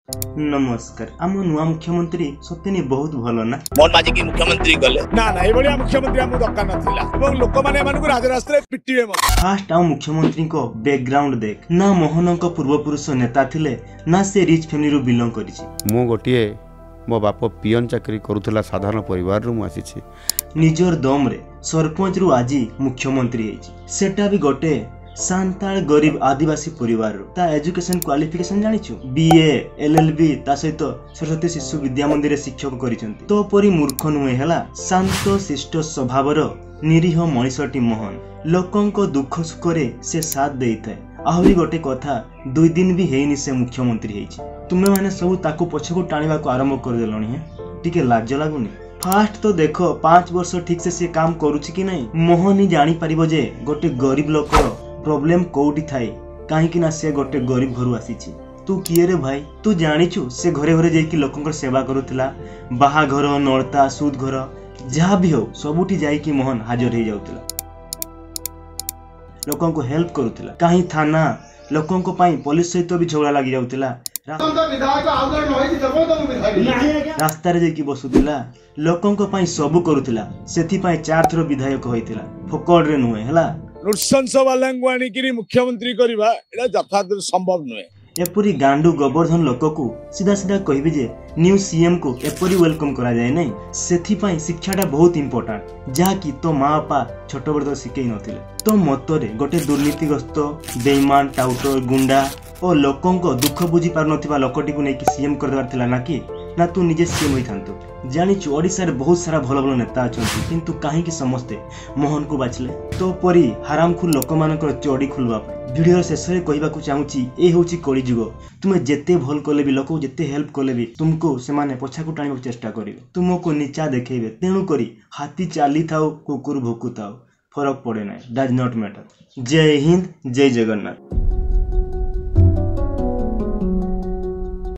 नमस्कार आम नुआ मुख्यमंत्री सत्यनी बहुत भल ना मोहन माझी की मुख्यमंत्री गले ना ए भलिया मुख्यमंत्री हम दरकार नथिला एवं लोक माने मानकु राजरास्ते पिटिवे म फास्ट आम मुख्यमंत्री को बैकग्राउंड देख ना मोहन को पूर्वपुरुष नेता थिले ना से रिच फैमिली रो बिलोंग करिछि। मो गोटिए मो बाप पियन चाकरी करुथला साधारण परिवार रु आसीछि। निजर दम रे सरपंच रु आजी मुख्यमंत्री हेछि सेटा भी गोटे सांताल गरीब आदिवासी परिवार रो ता एजुकेशन क्वालिफिकेशन जानिछु बीए एलएलबी ता सहित सरस्वती शिशु विद्या मंदिर शिक्षक करिसंती तो परी मूर्ख नुहे हला शांत शिष्ट स्वभावर निरीह मनीषटी मोहन लोकंको दुख सुख रे से साथ देइथाय। आहरी गोटे कथा 2 दिन भी हेइनी से मुख्यमंत्री हेछि तुमे माने सब ताको पछको टाणीबा को आरंभ कर देलणी है टिके लाज लागुनी। फास्ट तो देखो 5 वर्ष ठीक से काम करूछि कि नहीं मोहन ही जानी परिबो जे गोटे गरीब लोकर प्रॉब्लम कोउटी थाए काहेकि ना से गोटे गरीब घर आसीछि। तू किए रे भाई तू जानिछु से घरे घरे जाई कि लोकंकर सेवा करूथिला बाहा घर नळता सूद घर जहाँ भी हो सबुठी जाई कि मोहन हाजर हो जाउथिला लोकन को हेल्प करूथिला काहे थाना लोकन को पाई पुलिस सहित भी झगड़ा लागि जाउथिला रास्ता रे जाई बसुथिला लोकन को पाई सब करूथिला सेथि पाई 4 थरो विधायक होइथिला फोकड़ रे नुहे हला नृशंस वालांगु आनिकिरी मुख्यमंत्री करबा एटा यथार्थ संभव नुहे। एपरी गांडू गोवर्धन लोक को सीधा सीधा कहबी जे न्यू सीएम को एपरी वेलकम करा जाए नहीं सेथि पाई शिक्षाटा बहुत इंपोर्टेंट जहा कि तो माँ बापा छोट बड़ शिखई नथिले तो मतरे गोटे दुर्नीतिग्रस्त बेईमान टाउटर गुंडा और लोकंको दुख बुझी पार नथिबा लोकटी को नेकी सीएम कर देबार थिला ना कि ना तू निजे सीएम होइथांतो जानिछु ओडिसा रे बहुत सारा भल भल नेता अछंती किंतु काहे कि समस्ते मोहन को बाछले तो परी हरामखु लोक मानकर चोडी खुलवा वीडियो शेष रे कहबाकू चाहूची ए होची कली जुग तुमे जेते भल कले भी लोक जेते हेल्प कले भी तुमको से माने पछा को टाणिबा चेष्टा करिवे तुमको नीचा देखेबे तेणु करी हाथी चाली थाओ कुकुर भुकु थाओ फरक पड़े ना डज नॉट मैटर। जय हिंद जय जगन्नाथ।